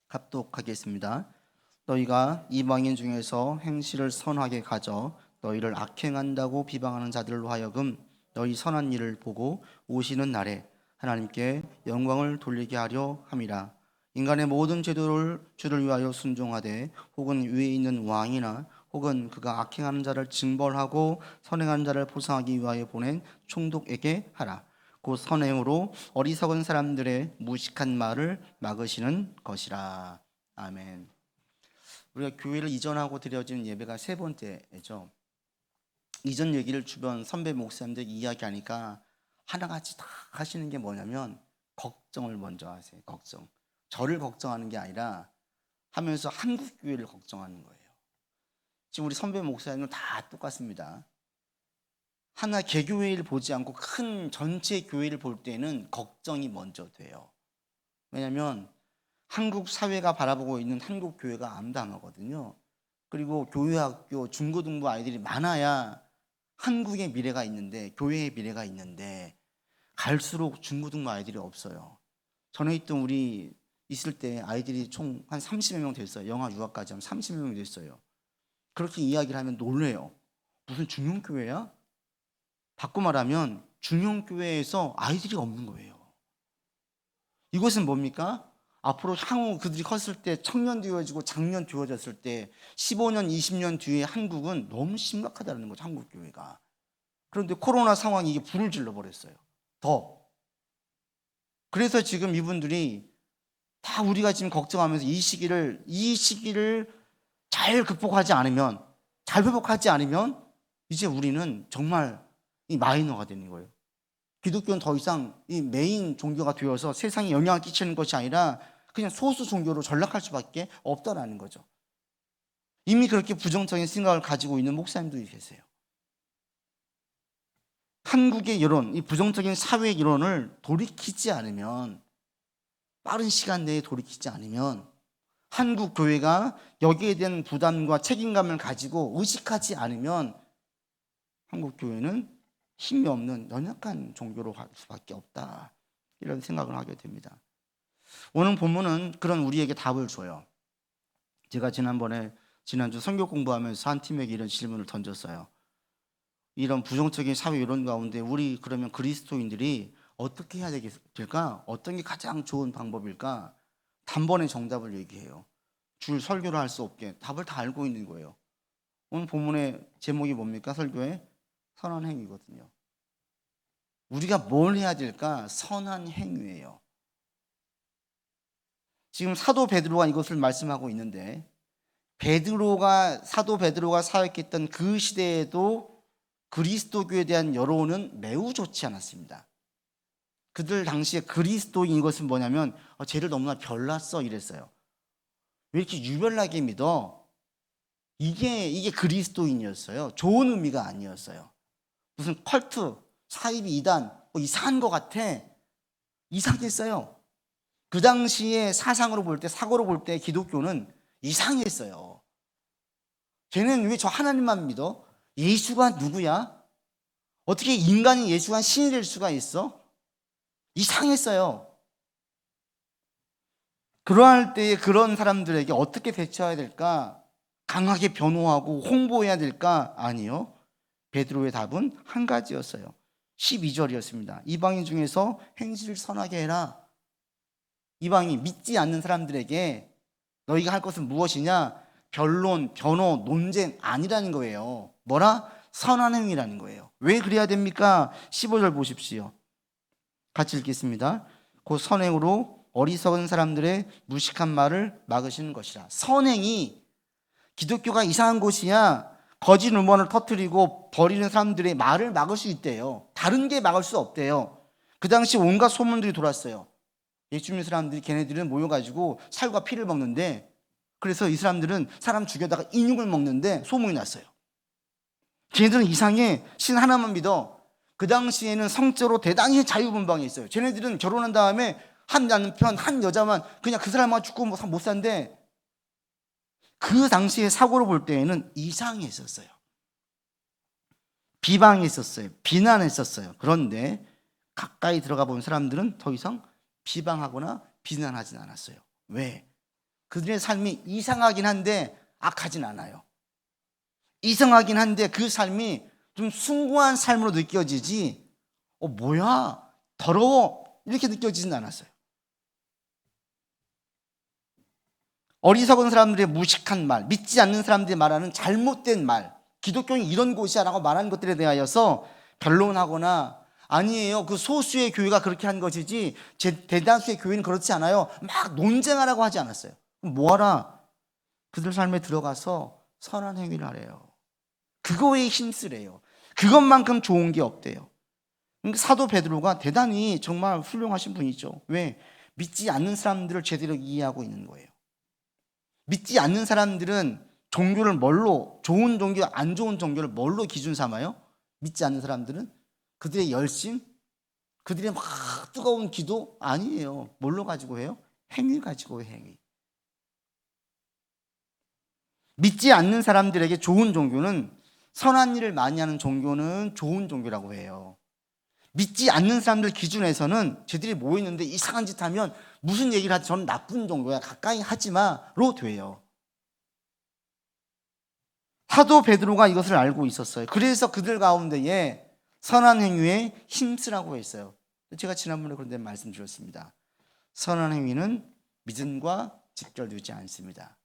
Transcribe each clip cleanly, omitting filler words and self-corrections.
합독하겠습니다. 너희가 이방인 중에서 행실을 선하게 가져 너희를 악행한다고 비방하는 자들로 하여금 너희 선한 일을 보고 오시는 날에 하나님께 영광을 돌리게 하려 함이라. 인간의 모든 제도를 주를 위하여 순종하되 혹은 위에 있는 왕이나 혹은 그가 악행하는 자를 징벌하고 선행하는 자를 보상하기 위하여 보낸 총독에게 하라. 곧 선행으로 어리석은 사람들의 무식한 말을 막으시는 것이라. 아멘. 우리가 교회를 이전하고 드려진 예배가 세 번째죠. 이전 얘기를 주변 선배 목사님들 이야기하니까 하나같이 다 하시는 게 뭐냐면 걱정을 먼저 하세요. 걱정. 저를 걱정하는 게 아니라 하면서 한국 교회를 걱정하는 거예요. 지금 우리 선배 목사님은 다 똑같습니다. 하나 개교회를 보지 않고 큰 전체 교회를 볼 때는 걱정이 먼저 돼요. 왜냐하면 한국 사회가 바라보고 있는 한국 교회가 암담하거든요. 그리고 교회학교 중고등부 아이들이 많아야 한국의 미래가 있는데, 교회의 미래가 있는데 갈수록 중고등부 아이들이 없어요. 전에 있던 우리 있을 때 아이들이 총 한 30여 명 됐어요. 영아 유학까지 하면 30여 명 됐어요. 그렇게 이야기를 하면 놀래요. 무슨 중형교회야? 바꿔 말하면 중형교회에서 아이들이 없는 거예요. 이것은 뭡니까? 앞으로 향후 그들이 컸을 때 청년 되어지고 장년 되어졌을 때 15년, 20년 뒤에 한국은 너무 심각하다는 거죠. 한국 교회가. 그런데 코로나 상황이 이게 불을 질러버렸어요. 더. 그래서 지금 이분들이 다 우리가 지금 걱정하면서 이 시기를 잘 극복하지 않으면, 잘 회복하지 않으면 이제 우리는 정말 이 마이너가 되는 거예요. 기독교는 더 이상 이 메인 종교가 되어서 세상에 영향을 끼치는 것이 아니라 그냥 소수 종교로 전락할 수밖에 없다라는 거죠. 이미 그렇게 부정적인 생각을 가지고 있는 목사님들이 계세요. 한국의 여론, 이 부정적인 사회 여론을 돌이키지 않으면, 빠른 시간 내에 돌이키지 않으면 한국 교회가 여기에 대한 부담과 책임감을 가지고 의식하지 않으면 한국 교회는 힘이 없는 연약한 종교로 갈 수밖에 없다, 이런 생각을 하게 됩니다. 오늘 본문은 그런 우리에게 답을 줘요. 제가 지난주 선교 공부하면서 한 팀에게 이런 질문을 던졌어요. 이런 부정적인 사회 여론 가운데 우리 그러면 그리스도인들이 어떻게 해야 될까? 어떤 게 가장 좋은 방법일까? 단번에 정답을 얘기해요. 줄 설교를 할 수 없게 답을 다 알고 있는 거예요. 오늘 본문의 제목이 뭡니까? 설교의 선한 행위거든요. 우리가 뭘 해야 될까? 선한 행위예요. 지금 사도 베드로가 이것을 말씀하고 있는데, 사도 베드로가 사역했던 그 시대에도 그리스도교에 대한 여론은 매우 좋지 않았습니다. 그들 당시에 그리스도인 것은 뭐냐면 쟤를 너무나 별났어 이랬어요. 왜 이렇게 유별나게 믿어? 이게 그리스도인이었어요. 좋은 의미가 아니었어요. 무슨 컬트, 사이비 이단, 이상한 것 같아. 이상했어요. 그 당시에 사상으로 볼 때, 사고로 볼 때 기독교는 이상했어요. 쟤는 왜 저 하나님만 믿어? 예수가 누구야? 어떻게 인간이 예수가 신이 될 수가 있어? 이상했어요. 그러할 때에 그런 사람들에게 어떻게 대처해야 될까? 강하게 변호하고 홍보해야 될까? 아니요. 베드로의 답은 한 가지였어요. 12절이었습니다. 이방인 중에서 행실을 선하게 해라. 이방인, 믿지 않는 사람들에게 너희가 할 것은 무엇이냐? 변론, 변호, 논쟁 아니라는 거예요. 뭐라? 선한 행위라는 거예요. 왜 그래야 됩니까? 15절 보십시오. 같이 읽겠습니다. 그 선행으로 어리석은 사람들의 무식한 말을 막으시는 것이라. 선행이, 기독교가 이상한 곳이야. 거짓 루머를 터뜨리고 버리는 사람들의 말을 막을 수 있대요. 다른 게 막을 수 없대요. 그 당시 온갖 소문들이 돌았어요. 예수 믿는 사람들이 걔네들은 모여가지고 살과 피를 먹는데, 그래서 이 사람들은 사람 죽여다가 인육을 먹는데 소문이 났어요. 걔네들은 이상해. 신 하나만 믿어. 그 당시에는 성적으로 대단히 자유분방했어요. 쟤네들은 결혼한 다음에 한 남편, 한 여자만, 그냥 그 사람만 죽고 못 산대. 그 당시에 사고로 볼 때에는 이상했었어요. 비방했었어요. 비난했었어요. 그런데 가까이 들어가 본 사람들은 더 이상 비방하거나 비난하진 않았어요. 왜? 그들의 삶이 이상하긴 한데 악하진 않아요. 이상하긴 한데 그 삶이 좀 숭고한 삶으로 느껴지지, 뭐야, 더러워, 이렇게 느껴지진 않았어요. 어리석은 사람들의 무식한 말, 믿지 않는 사람들이 말하는 잘못된 말, 기독교는 이런 곳이야 라고 말하는 것들에 대하여서 변론하거나, 아니에요, 그 소수의 교회가 그렇게 한 것이지 대다수의 교회는 그렇지 않아요, 막 논쟁하라고 하지 않았어요. 그럼 뭐하라? 그들 삶에 들어가서 선한 행위를 하래요. 그거에 힘쓰래요. 그것만큼 좋은 게 없대요. 그러니까 사도 베드로가 대단히 정말 훌륭하신 분이죠. 왜? 믿지 않는 사람들을 제대로 이해하고 있는 거예요. 믿지 않는 사람들은 종교를 뭘로, 좋은 종교, 안 좋은 종교를 뭘로 기준 삼아요? 믿지 않는 사람들은 그들의 열심, 그들의 막 뜨거운 기도 아니에요. 뭘로 가지고 해요? 행위 가지고 해요, 행위. 믿지 않는 사람들에게 좋은 종교는, 선한 일을 많이 하는 종교는 좋은 종교라고 해요. 믿지 않는 사람들 기준에서는 쟤들이 모이는데 이상한 짓 하면 무슨 얘기를 하지, 저는 나쁜 종교야, 가까이 하지 마로 돼요. 사도 베드로가 이것을 알고 있었어요. 그래서 그들 가운데에 선한 행위에 힘쓰라고 했어요. 제가 지난번에 그런 데 말씀드렸습니다. 선한 행위는 믿음과 직결되지 않습니다.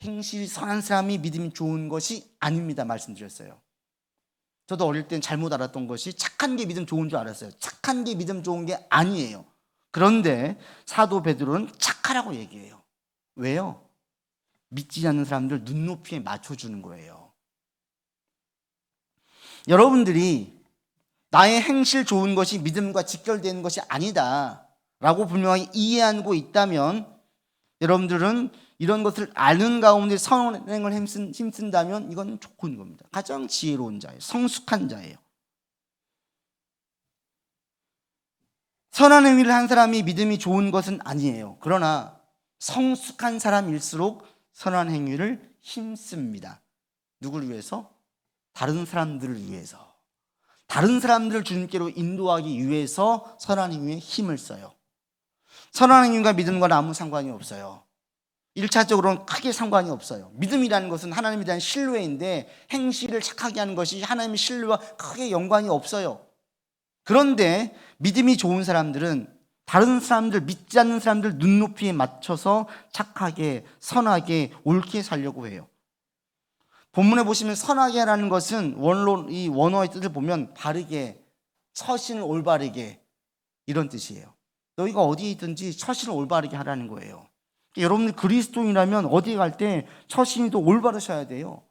행실이 선한 사람이 믿음이 좋은 것이 아닙니다. 말씀드렸어요. 저도 어릴 땐 잘못 알았던 것이 착한 게 믿음 좋은 줄 알았어요. 착한 게 믿음 좋은 게 아니에요. 그런데 사도 베드로는 착하라고 얘기해요. 왜요? 믿지 않는 사람들 눈높이에 맞춰주는 거예요. 여러분들이 나의 행실 좋은 것이 믿음과 직결되는 것이 아니다 라고 분명히 이해하고 있다면, 여러분들은 이런 것을 아는 가운데 선행을 힘쓴다면 이건 좋은 겁니다. 가장 지혜로운 자예요. 성숙한 자예요. 선한 행위를 한 사람이 믿음이 좋은 것은 아니에요. 그러나 성숙한 사람일수록 선한 행위를 힘씁니다. 누구를 위해서? 다른 사람들을 위해서. 다른 사람들을 주님께로 인도하기 위해서 선한 행위에 힘을 써요. 선한 행위가 믿음과는 아무 상관이 없어요. 1차적으로는 크게 상관이 없어요. 믿음이라는 것은 하나님에 대한 신뢰인데 행실을 착하게 하는 것이 하나님의 신뢰와 크게 연관이 없어요. 그런데 믿음이 좋은 사람들은 다른 사람들, 믿지 않는 사람들 눈높이에 맞춰서 착하게, 선하게, 옳게 살려고 해요. 본문에 보시면 선하게 하라는 것은 이 원어의 뜻을 보면 바르게, 처신을 올바르게, 이런 뜻이에요. 너희가 어디에 있든지 처신을 올바르게 하라는 거예요. 여러분들 그리스도인이라면 어디에 갈 때 처신이도 올바르셔야 돼요.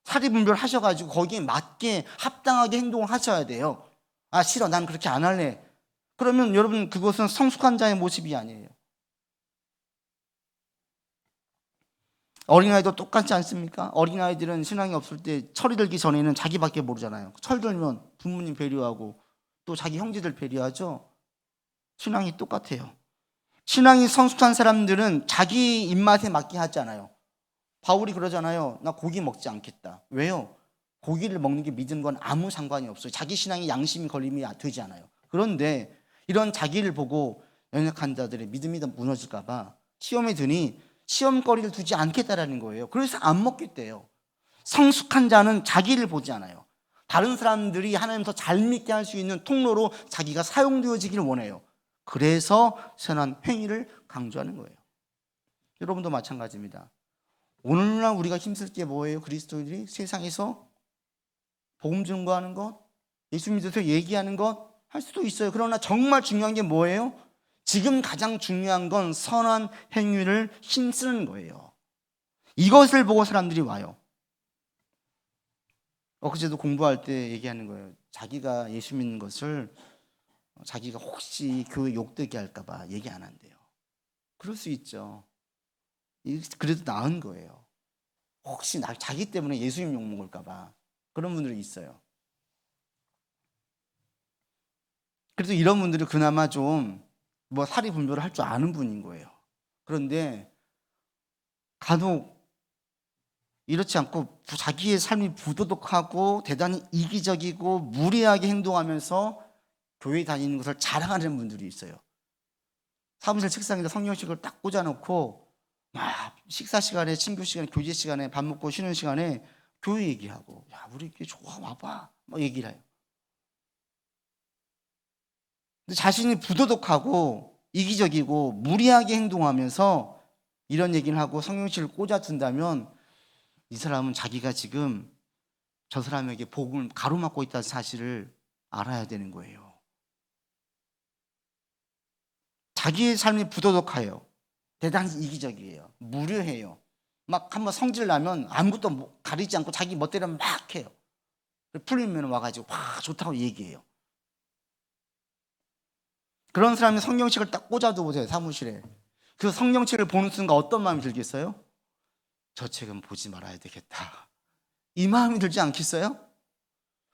사리 분별하셔가지고 거기에 맞게 합당하게 행동을 하셔야 돼요. 아, 싫어, 난 그렇게 안 할래. 그러면 여러분 그것은 성숙한 자의 모습이 아니에요. 어린아이도 똑같지 않습니까? 어린아이들은 신앙이 없을 때 철이 들기 전에는 자기밖에 모르잖아요. 철 들면 부모님 배려하고 또 자기 형제들 배려하죠. 신앙이 똑같아요. 신앙이 성숙한 사람들은 자기 입맛에 맞게 하잖아요. 바울이 그러잖아요. 나 고기 먹지 않겠다. 왜요? 고기를 먹는 게 믿음과는 아무 상관이 없어요. 자기 신앙이 양심이 걸림이 되지 않아요. 그런데 이런 자기를 보고 연약한 자들의 믿음이 무너질까 봐 시험에 드니 시험거리를 두지 않겠다라는 거예요. 그래서 안 먹겠대요. 성숙한 자는 자기를 보지 않아요. 다른 사람들이 하나님 더 잘 믿게 할 수 있는 통로로 자기가 사용되어지기를 원해요. 그래서 선한 행위를 강조하는 거예요. 여러분도 마찬가지입니다. 오늘날 우리가 힘쓸 게 뭐예요? 그리스도인들이 세상에서 복음 증거하는 것, 예수 믿어서 얘기하는 것 할 수도 있어요. 그러나 정말 중요한 게 뭐예요? 지금 가장 중요한 건 선한 행위를 힘쓰는 거예요. 이것을 보고 사람들이 와요. 엊그제도 공부할 때 얘기하는 거예요. 자기가 예수 믿는 것을 자기가 혹시 교회 욕되게 할까 봐 얘기 안 한대요. 그럴 수 있죠. 그래도 나은 거예요. 혹시 자기 때문에 예수님 욕 먹을까 봐. 그런 분들이 있어요. 그래도 이런 분들은 그나마 좀 사리 분별을 할 줄 아는 분인 거예요. 그런데 간혹 이렇지 않고 자기의 삶이 부도덕하고 대단히 이기적이고 무리하게 행동하면서 교회 다니는 것을 자랑하는 분들이 있어요. 사무실 책상에다 성경책을 딱 꽂아놓고 막 식사 시간에, 친구 시간에, 교제 시간에, 밥 먹고 쉬는 시간에 교회 얘기하고, 야, 우리 교회 좋아, 와봐, 막 얘기를 해요. 근데 자신이 부도덕하고 이기적이고 무리하게 행동하면서 이런 얘기를 하고 성경책을 꽂아둔다면 이 사람은 자기가 지금 저 사람에게 복음을 가로막고 있다는 사실을 알아야 되는 거예요. 자기의 삶이 부도덕해요. 대단히 이기적이에요. 무료해요. 막 한번 성질 나면 아무것도 가리지 않고 자기 멋대로 막 해요. 풀리면 와가지고 와 좋다고 얘기해요. 그런 사람이 성경책을 딱 꽂아도 보세요. 사무실에. 그 성경책을 보는 순간 어떤 마음이 들겠어요? 저 책은 보지 말아야 되겠다. 이 마음이 들지 않겠어요?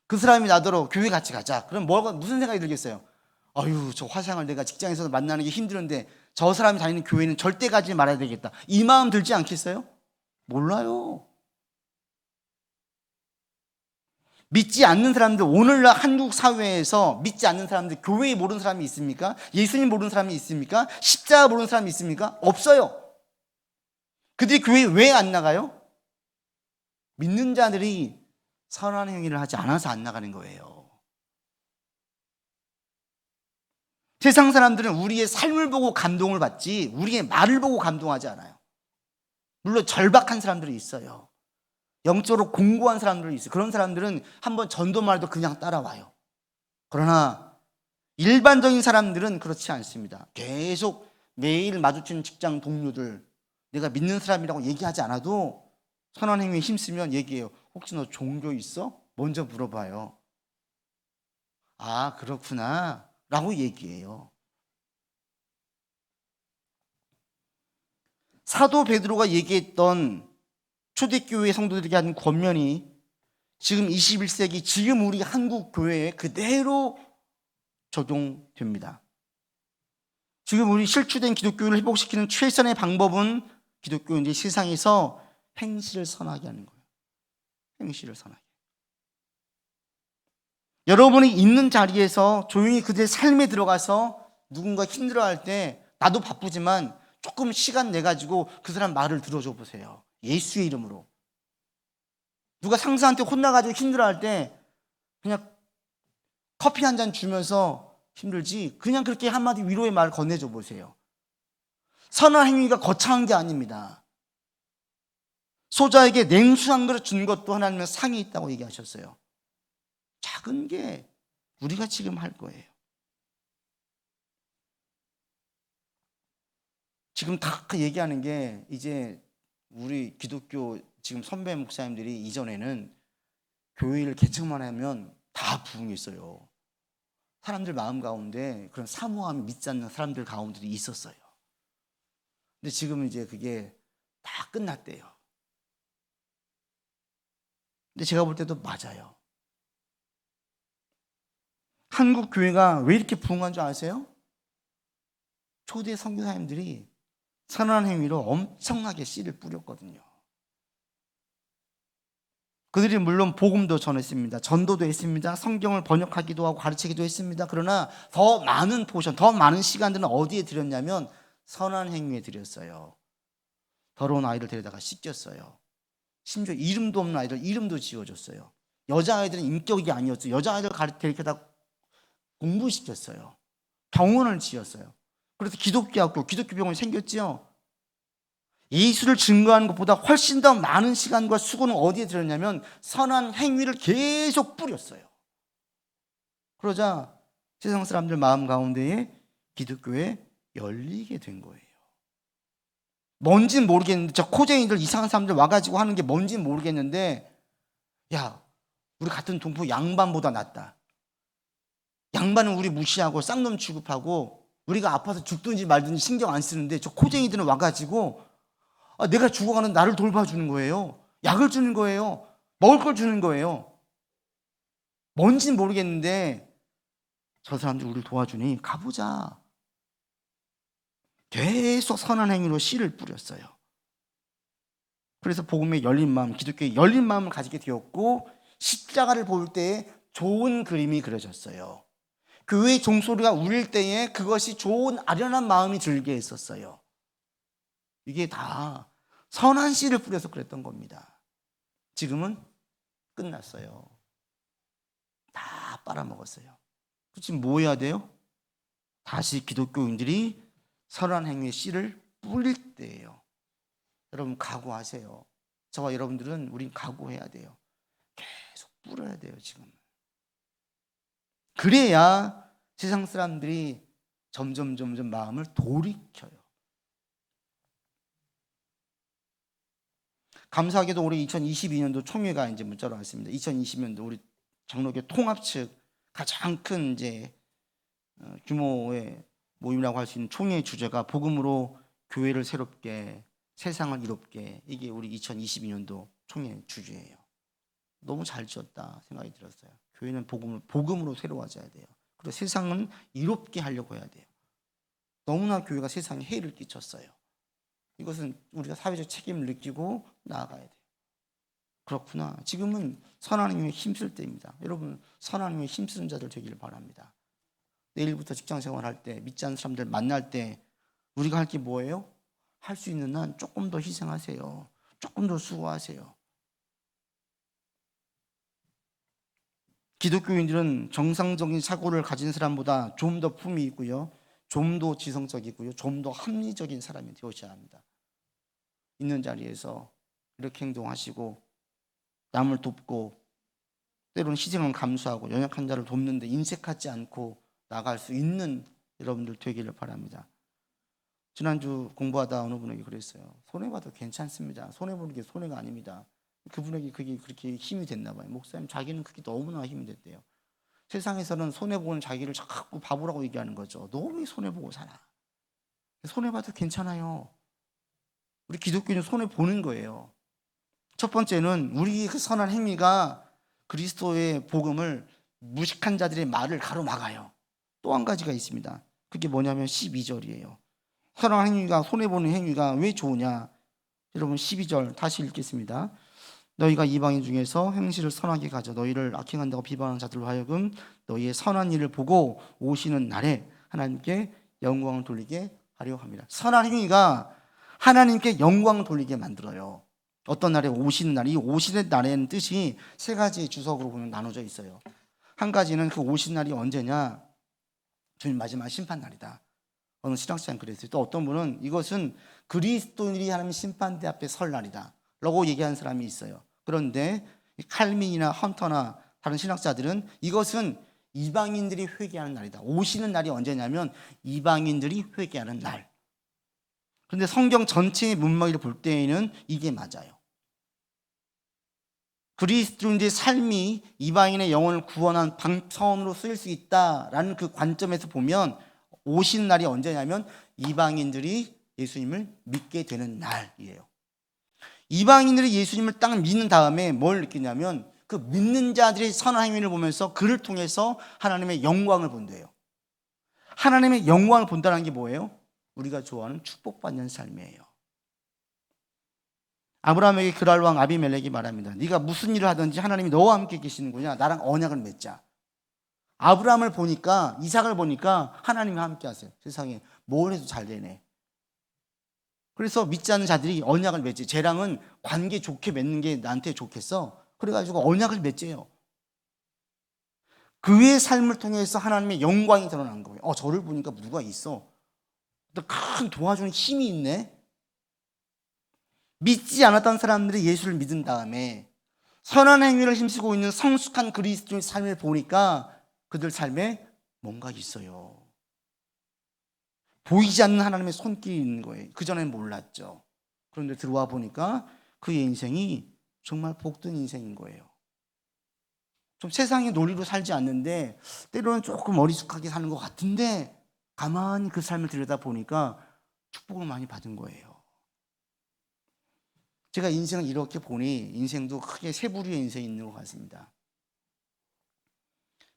그 사람이 나더러 교회 같이 가자. 그럼 무슨 생각이 들겠어요? 아유, 저 화상을 내가 직장에서 만나는 게 힘드는데 저 사람이 다니는 교회는 절대 가지 말아야 되겠다. 이 마음 들지 않겠어요? 몰라요. 믿지 않는 사람들, 오늘날 한국 사회에서 믿지 않는 사람들, 교회 모르는 사람이 있습니까? 예수님 모르는 사람이 있습니까? 십자가 모르는 사람이 있습니까? 없어요. 그들이 교회 왜 안 나가요? 믿는 자들이 선한 행위를 하지 않아서 안 나가는 거예요. 세상 사람들은 우리의 삶을 보고 감동을 받지 우리의 말을 보고 감동하지 않아요. 물론 절박한 사람들이 있어요. 영적으로 공고한 사람들이 있어요. 그런 사람들은 한번 전도만 해도 그냥 따라와요. 그러나 일반적인 사람들은 그렇지 않습니다. 계속 매일 마주치는 직장 동료들, 내가 믿는 사람이라고 얘기하지 않아도 선한 행위에 힘쓰면 얘기해요. 혹시 너 종교 있어? 먼저 물어봐요. 아, 그렇구나 라고 얘기해요. 사도 베드로가 얘기했던 초대교회 성도들에게 한 권면이 지금 21세기 지금 우리 한국 교회에 그대로 적용됩니다. 지금 우리 실추된 기독교를 회복시키는 최선의 방법은 기독교인들이 세상에서 행실을 선하게 하는 거예요. 행실을 선하게. 여러분이 있는 자리에서 조용히 그들의 삶에 들어가서 누군가 힘들어할 때 나도 바쁘지만 조금 시간 내가지고 그 사람 말을 들어줘 보세요. 예수의 이름으로. 누가 상사한테 혼나가지고 힘들어할 때 그냥 커피 한 잔 주면서 힘들지 그냥 그렇게 한마디 위로의 말을 건네줘 보세요. 선한 행위가 거창한 게 아닙니다. 소자에게 냉수 한 그릇 준 것도 하나님은 상이 있다고 얘기하셨어요. 작은 게 우리가 지금 할 거예요. 지금 다 얘기하는 게 이제 우리 기독교 지금 선배 목사님들이 이전에는 교회를 개척만 하면 다 부흥했어요. 사람들 마음 가운데 그런 사모함이 믿지 않는 사람들 가운데도 있었어요. 근데 지금은 이제 그게 다 끝났대요. 근데 제가 볼 때도 맞아요. 한국 교회가 왜 이렇게 부흥한 줄 아세요? 초대 선교사님들이 선한 행위로 엄청나게 씨를 뿌렸거든요. 그들이 물론 복음도 전했습니다. 전도도 했습니다. 성경을 번역하기도 하고 가르치기도 했습니다. 그러나 더 많은 포션, 더 많은 시간들은 어디에 들였냐면 선한 행위에 들였어요. 더러운 아이를 데려다가 씻겼어요. 심지어 이름도 없는 아이들 이름도 지어줬어요. 여자아이들은 인격이 아니었어요. 여자아이들 데려다 공부시켰어요. 병원을 지었어요. 그래서 기독교 학교, 기독교 병원이 생겼지요. 예수를 증거하는 것보다 훨씬 더 많은 시간과 수고는 어디에 들었냐면 선한 행위를 계속 뿌렸어요. 그러자 세상 사람들 마음 가운데에 기독교에 열리게 된 거예요. 뭔진 모르겠는데 저 코쟁이들 이상한 사람들 와가지고 하는 게 뭔진 모르겠는데 야, 우리 같은 동포 양반보다 낫다. 양반은 우리 무시하고 쌍놈 취급하고 우리가 아파서 죽든지 말든지 신경 안 쓰는데 저 코쟁이들은 와가지고 내가 죽어가는 나를 돌봐주는 거예요. 약을 주는 거예요. 먹을 걸 주는 거예요. 뭔진 모르겠는데 저 사람들이 우리를 도와주니 가보자. 계속 선한 행위로 씨를 뿌렸어요. 그래서 복음의 열린 마음, 기독교의 열린 마음을 가지게 되었고 십자가를 볼 때 좋은 그림이 그려졌어요. 교회의 종소리가 울릴 때에 그것이 좋은 아련한 마음이 들게 했었어요. 이게 다 선한 씨를 뿌려서 그랬던 겁니다. 지금은 끝났어요. 다 빨아먹었어요. 지금 뭐 해야 돼요? 다시 기독교인들이 선한 행위의 씨를 뿌릴 때예요. 여러분 각오하세요. 저와 여러분들은 우린 각오해야 돼요. 계속 뿌려야 돼요. 지금. 그래야 세상 사람들이 점점 마음을 돌이켜요. 감사하게도 올해 2022년도 총회가 이제 문자로 왔습니다. 2020년도 우리 장로교 통합 측 가장 큰 이제 규모의 모임이라고 할 수 있는 총회의 주제가 복음으로 교회를 새롭게 세상을 이롭게, 이게 우리 2022년도 총회 주제예요. 너무 잘 지었다 생각이 들었어요. 교회는 복음으로 새로워져야 돼요. 그리고 세상은 이롭게 하려고 해야 돼요. 너무나 교회가 세상에 해를 끼쳤어요. 이것은 우리가 사회적 책임을 느끼고 나아가야 돼요. 그렇구나. 지금은 선한 행위에 힘쓸 때입니다. 여러분 선한 행위에 힘쓰는 자들 되기를 바랍니다. 내일부터 직장생활 할 때, 믿지 않는 사람들 만날 때 우리가 할 게 뭐예요? 할 수 있는 한 조금 더 희생하세요. 조금 더 수고하세요. 기독교인들은 정상적인 사고를 가진 사람보다 좀 더 품이 있고요, 좀 더 지성적이고요, 좀 더 합리적인 사람이 되어야 합니다. 있는 자리에서 이렇게 행동하시고 남을 돕고 때로는 희생을 감수하고 연약한 자를 돕는데 인색하지 않고 나갈 수 있는 여러분들 되기를 바랍니다. 지난주 공부하다 어느 분에게 그랬어요. 손해봐도 괜찮습니다. 손해보는 게 손해가 아닙니다. 그분에게 그게 그렇게 힘이 됐나 봐요. 목사님 자기는 그게 너무나 힘이 됐대요. 세상에서는 손해보는 자기를 자꾸 바보라고 얘기하는 거죠. 너무 손해보고 살아. 손해봐도 괜찮아요. 우리 기독교는 손해보는 거예요. 첫 번째는 우리 그 선한 행위가 그리스도의 복음을 무식한 자들의 말을 가로막아요. 또 한 가지가 있습니다. 그게 뭐냐면 12절이에요. 선한 행위가, 손해보는 행위가 왜 좋으냐? 여러분 12절 다시 읽겠습니다. 너희가 이방인 중에서 행실을 선하게 가져 너희를 악행한다고 비방하는 자들로 하여금 너희의 선한 일을 보고 오시는 날에 하나님께 영광을 돌리게 하려 합니다. 선한 행위가 하나님께 영광을 돌리게 만들어요. 어떤 날에 오시는 날, 이 오시는 날에는 뜻이 세 가지 주석으로 보면 나눠져 있어요. 한 가지는 그 오시는 날이 언제냐? 주님 마지막 심판 날이다. 어느 신학자는 그랬어요. 또 어떤 분은 이것은 그리스도인이 하나님 심판대 앞에 설 날이다 라고 얘기하는 사람이 있어요. 그런데 칼민이나 헌터나 다른 신학자들은 이것은 이방인들이 회개하는 날이다. 오시는 날이 언제냐면 이방인들이 회개하는 날. 그런데 성경 전체의 문맥을 볼 때에는 이게 맞아요. 그리스도인들의 삶이 이방인의 영혼을 구원한 방편으로 쓰일 수 있다라는 그 관점에서 보면 오시는 날이 언제냐면 이방인들이 예수님을 믿게 되는 날이에요. 이방인들이 예수님을 딱 믿는 다음에 뭘 느끼냐면 그 믿는 자들의 선한 행위를 보면서 그를 통해서 하나님의 영광을 본대요. 하나님의 영광을 본다는 게 뭐예요? 우리가 좋아하는 축복받는 삶이에요. 아브라함에게 그랄 왕 아비멜렉이 말합니다. 네가 무슨 일을 하든지 하나님이 너와 함께 계시는구나. 나랑 언약을 맺자. 아브라함을 보니까, 이삭을 보니까 하나님이 함께 하세요. 세상에 뭘 해도 잘 되네. 그래서 믿지 않는 자들이 언약을 맺지. 쟤랑은 관계 좋게 맺는 게 나한테 좋겠어. 그래가지고 언약을 맺재요. 그의 삶을 통해서 하나님의 영광이 드러난 거예요. 저를 보니까 누가 있어. 큰 도와주는 힘이 있네. 믿지 않았던 사람들이 예수를 믿은 다음에 선한 행위를 힘쓰고 있는 성숙한 그리스도인의 삶을 보니까 그들 삶에 뭔가 있어요. 보이지 않는 하나님의 손길이 있는 거예요. 그전에는 몰랐죠. 그런데 들어와 보니까 그의 인생이 정말 복된 인생인 거예요. 좀 세상의 논리로 살지 않는데 때로는 조금 어리숙하게 사는 것 같은데 가만히 그 삶을 들여다보니까 축복을 많이 받은 거예요. 제가 인생을 이렇게 보니 인생도 크게 세 부류의 인생이 있는 것 같습니다.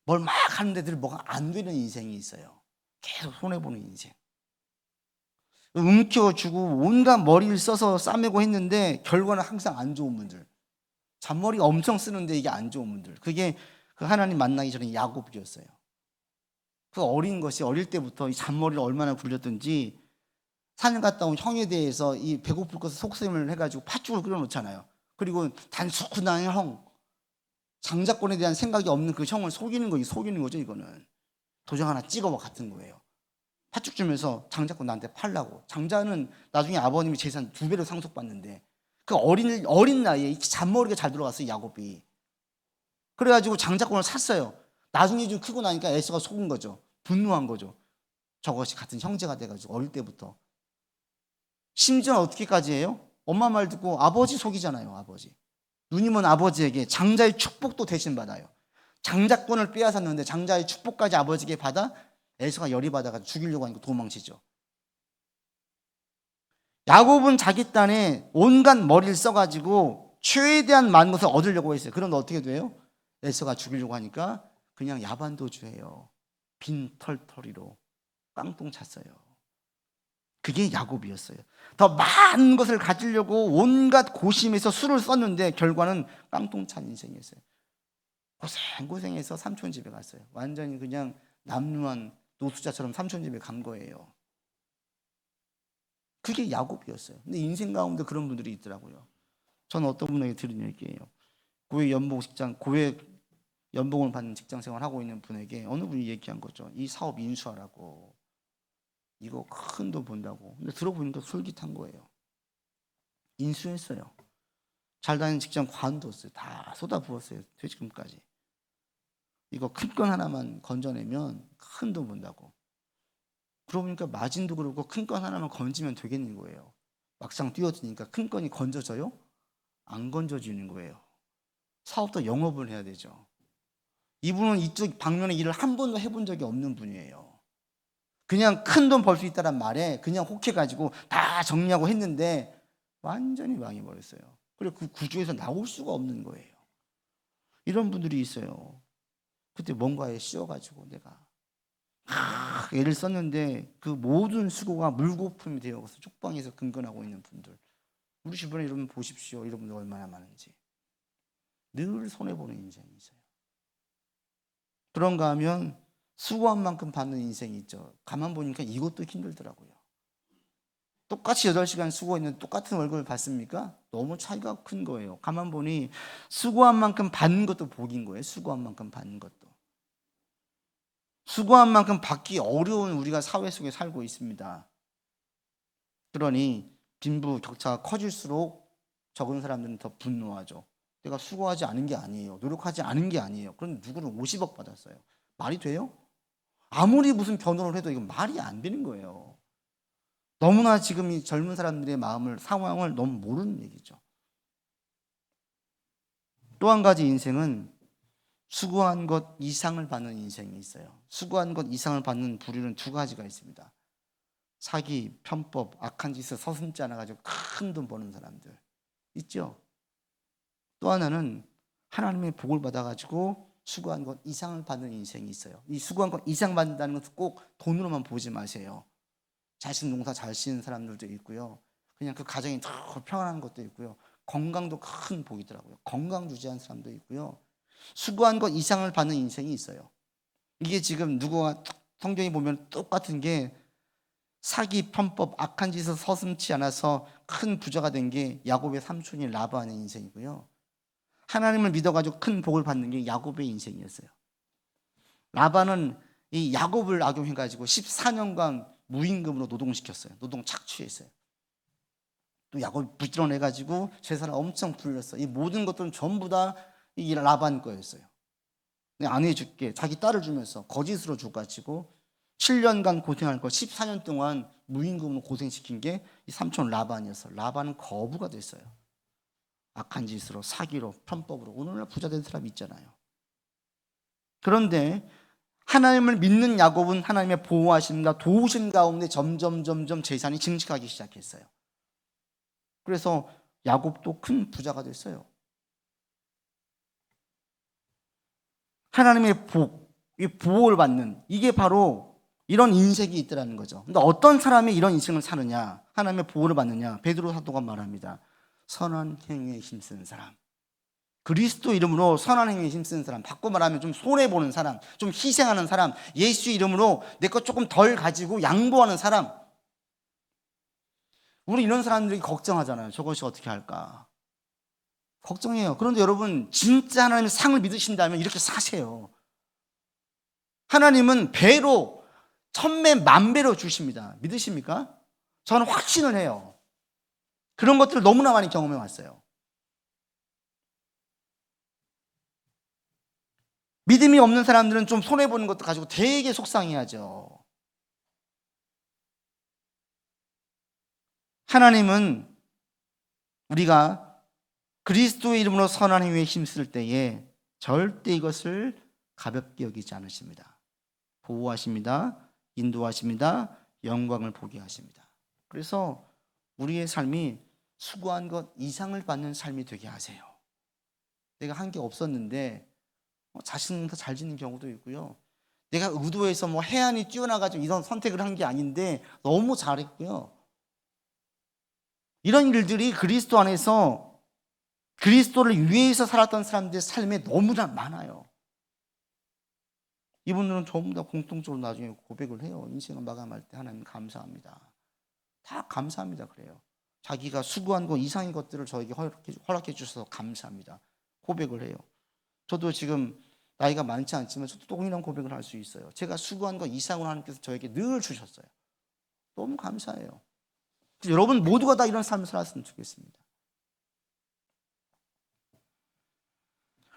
뭘 막 하는데 늘 뭐가 안 되는 인생이 있어요. 계속 손해보는 인생. 움켜쥐고 온갖 머리를 써서 싸매고 했는데 결과는 항상 안 좋은 분들. 잔머리가 엄청 쓰는데 이게 안 좋은 분들. 그게 그 하나님 만나기 전에 야곱이었어요. 그 어린 것이 어릴 때부터 이 잔머리를 얼마나 굴렸든지 산 갔다 온 형에 대해서 이 배고플 것을 속셈을 해가지고 팥죽을 끓여 놓잖아요. 그리고 단순한 형, 장자권에 대한 생각이 없는 그 형을 속이는 거죠. 이거는 도장 하나 찍어봐 같은 거예요. 팥죽 주면서 장자권 나한테 팔라고. 장자는 나중에 아버님이 재산 2배로 상속받는데 그 어린 나이에 잔머리가 잘 들어갔어요, 야곱이. 그래가지고 장자권을 샀어요. 나중에 좀 크고 나니까 에서가 속은 거죠. 분노한 거죠. 저것이 같은 형제가 돼가지고 어릴 때부터. 심지어는 어떻게까지 해요? 엄마 말 듣고 아버지 속이잖아요. 아버지. 눈이 먼 아버지에게 장자의 축복도 대신 받아요. 장자권을 빼앗았는데 장자의 축복까지 아버지에게 받아 에서가 열이 받아가지고 죽이려고 하니까 도망치죠. 야곱은 자기 딴에 온갖 머리를 써가지고 최대한 많은 것을 얻으려고 했어요. 그런데 어떻게 돼요? 에서가 죽이려고 하니까 그냥 야반도주해요. 빈 털털이로 깡통 찼어요. 그게 야곱이었어요. 더 많은 것을 가지려고 온갖 고심에서 수를 썼는데 결과는 깡통 찬 인생이었어요. 고생해서 삼촌 집에 갔어요. 완전히 그냥 남루한 노숙자처럼 삼촌 집에 간 거예요. 그게 야곱이었어요. 근데 인생 가운데 그런 분들이 있더라고요. 저는 어떤 분에게 들은 얘기예요. 고액 연봉을 받는 직장 생활 하고 있는 분에게 어느 분이 얘기한 거죠. 이 사업 인수하라고. 이거 큰 돈 번다고. 근데 들어보니까 솔깃한 거예요. 인수했어요. 잘 다니는 직장 관뒀어요. 다 쏟아부었어요. 퇴직금까지. 이거 큰 건 하나만 건져내면 큰 돈 번다고. 그러고 보니까 마진도 그렇고 큰 건 하나만 건지면 되겠는 거예요. 막상 뛰어드니까 큰 건이 건져져요? 안 건져지는 거예요. 사업도 영업을 해야 되죠. 이분은 이쪽 방면의 일을 한 번도 해본 적이 없는 분이에요. 그냥 큰 돈 벌 수 있다는 말에 그냥 혹해가지고 다 정리하고 했는데 완전히 망해버렸어요. 그리고 그 구조에서 나올 수가 없는 거예요. 이런 분들이 있어요. 그때 뭔가에 씌워가지고 내가 애를 썼는데 그 모든 수고가 물거품이 되어서 쪽방에서 근근하고 있는 분들, 우리 주변에 이러면 보십시오. 이런 분들 얼마나 많은지. 늘 손해보는 인생이 있어요. 그런가 하면 수고한 만큼 받는 인생이 있죠. 가만 보니까 이것도 힘들더라고요. 똑같이 8시간 수고했는데 똑같은 월급을 받습니까? 너무 차이가 큰 거예요. 가만 보니 수고한 만큼 받는 것도 복인 거예요. 수고한 만큼 받는 것도. 수고한 만큼 받기 어려운 우리가 사회 속에 살고 있습니다. 그러니 빈부 격차가 커질수록 적은 사람들은 더 분노하죠. 내가 수고하지 않은 게 아니에요. 노력하지 않은 게 아니에요. 그런데 누구는 50억 받았어요. 말이 돼요? 아무리 무슨 변호를 해도 이건 말이 안 되는 거예요. 너무나 지금 이 젊은 사람들의 상황을 너무 모르는 얘기죠. 또 한 가지 인생은 수고한 것 이상을 받는 인생이 있어요. 수고한 것 이상을 받는 부류는 2가지가 있습니다. 사기, 편법, 악한 짓을 서슴지 않아가지고 큰 돈 버는 사람들 있죠. 또 하나는 하나님의 복을 받아가지고 수고한 것 이상을 받는 인생이 있어요. 이 수고한 것 이상 받는다는 것은 꼭 돈으로만 보지 마세요. 자신 농사 잘 지는 사람들도 있고요. 그냥 그 가정이 더 평안한 것도 있고요. 건강도 큰 복이더라고요. 건강 유지한 사람도 있고요. 수고한 것 이상을 받는 인생이 있어요. 이게 지금 누구가 성경에 보면 똑같은 게 사기, 편법, 악한 짓을 서슴지 않아서 큰 부자가 된 게 야곱의 삼촌이 라반의 인생이고요. 하나님을 믿어가지고 큰 복을 받는 게 야곱의 인생이었어요. 라반은 이 야곱을 악용해가지고 14년간 무임금으로 노동시켰어요. 노동 착취했어요. 또 야곱이 부지런해가지고 재산을 엄청 불렸어요. 이 모든 것들은 전부 다 이 라반 거였어요. 안 해줄게. 자기 딸을 주면서 거짓으로 줘가지고 7년간 고생할 거 14년 동안 무임금으로 고생시킨 게 이 삼촌 라반이었어요. 라반은 거부가 됐어요. 악한 짓으로, 사기로, 편법으로. 오늘날 부자 된 사람이 있잖아요. 그런데 하나님을 믿는 야곱은 하나님의 보호하심과 도우심 가운데 점점 재산이 증식하기 시작했어요. 그래서 야곱도 큰 부자가 됐어요. 하나님의 복, 이 보호를 받는, 이게 바로 이런 인생이 있더라는 거죠. 근데 어떤 사람이 이런 인생을 사느냐, 하나님의 보호를 받느냐, 베드로 사도가 말합니다. 선한 행위에 힘쓰는 사람, 그리스도 이름으로 선한 행위에 힘쓰는 사람, 바꿔 말하면 좀 손해보는 사람, 좀 희생하는 사람, 예수 이름으로 내 것 조금 덜 가지고 양보하는 사람, 우리 이런 사람들이 걱정하잖아요. 저것이 어떻게 할까? 걱정해요. 그런데 여러분, 진짜 하나님의 상을 믿으신다면 이렇게 사세요. 하나님은 배로, 천배, 만배로 주십니다. 믿으십니까? 저는 확신을 해요. 그런 것들을 너무나 많이 경험해 왔어요. 믿음이 없는 사람들은 좀 손해보는 것도 가지고 되게 속상해하죠. 하나님은 우리가 그리스도의 이름으로 선한 행위에 힘쓸 때에 절대 이것을 가볍게 여기지 않으십니다. 보호하십니다. 인도하십니다. 영광을 보게 하십니다. 그래서 우리의 삶이 수고한 것 이상을 받는 삶이 되게 하세요. 내가 한 게 없었는데 자신보다 잘 짓는 경우도 있고요. 내가 의도해서 해안이 뛰어나가지고 이런 선택을 한 게 아닌데 너무 잘했고요. 이런 일들이 그리스도 안에서 그리스도를 위해서 살았던 사람들의 삶에 너무나 많아요. 이분들은 전부 다 공통적으로 나중에 고백을 해요. 인생을 마감할 때 하나님 감사합니다. 다 감사합니다 그래요. 자기가 수고한 것 이상의 것들을 저에게 허락해 주셔서 감사합니다. 고백을 해요. 저도 지금 나이가 많지 않지만 저도 동일한 고백을 할 수 있어요. 제가 수고한 것 이상으로 하나님께서 저에게 늘 주셨어요. 너무 감사해요. 여러분 모두가 다 이런 삶을 살았으면 좋겠습니다.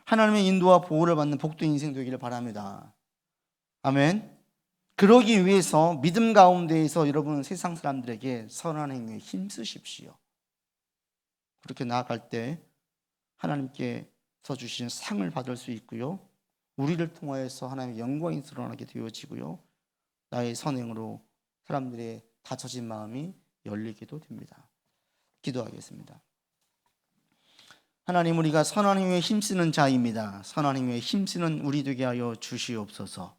하나님의 인도와 보호를 받는 복된 인생 되기를 바랍니다. 아멘. 그러기 위해서 믿음 가운데에서 여러분 세상 사람들에게 선한 행위에 힘쓰십시오. 그렇게 나아갈 때 하나님께서 주신 상을 받을 수 있고요. 우리를 통하여서 하나님의 영광이 드러나게 되어지고요. 나의 선행으로 사람들의 닫혀진 마음이 열리기도 됩니다. 기도하겠습니다. 하나님, 우리가 선한 행위에 힘쓰는 자입니다. 선한 행위에 힘쓰는 우리 되게 하여 주시옵소서.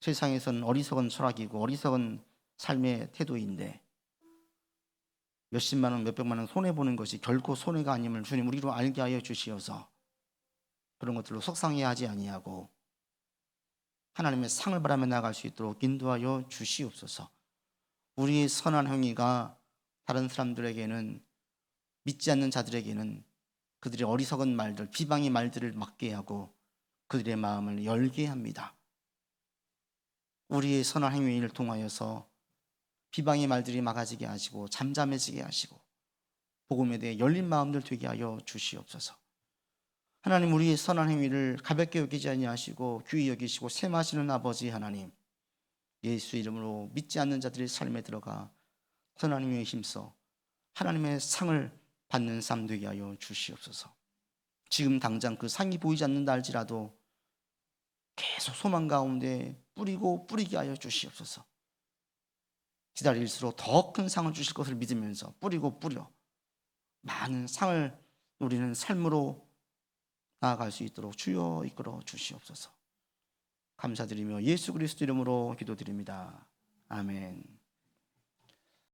세상에서는 어리석은 철학이고 어리석은 삶의 태도인데 몇십만 원, 몇백만 원 손해보는 것이 결코 손해가 아님을 주님 우리로 알게 하여 주시어서 그런 것들로 속상해하지 아니하고 하나님의 상을 바라며 나아갈 수 있도록 인도하여 주시옵소서. 우리의 선한 행위가 다른 사람들에게는, 믿지 않는 자들에게는 그들의 어리석은 말들, 비방의 말들을 막게 하고 그들의 마음을 열게 합니다. 우리의 선한 행위를 통하여서 비방의 말들이 막아지게 하시고 잠잠해지게 하시고 복음에 대해 열린 마음들 되게 하여 주시옵소서. 하나님, 우리의 선한 행위를 가볍게 여기지 아니하시고 귀히 여기시고 셈하시는 아버지 하나님, 예수 이름으로 믿지 않는 자들의 삶에 들어가 선한 행위에 힘써 하나님의 상을 받는 삶 되게 하여 주시옵소서. 지금 당장 그 상이 보이지 않는다 할지라도 계속 소망 가운데 뿌리고 뿌리게 하여 주시옵소서. 기다릴수록 더 큰 상을 주실 것을 믿으면서 뿌리고 뿌려 많은 상을 누리는 삶으로 나아갈 수 있도록 주여 이끌어 주시옵소서. 감사드리며 예수 그리스도 이름으로 기도드립니다. 아멘.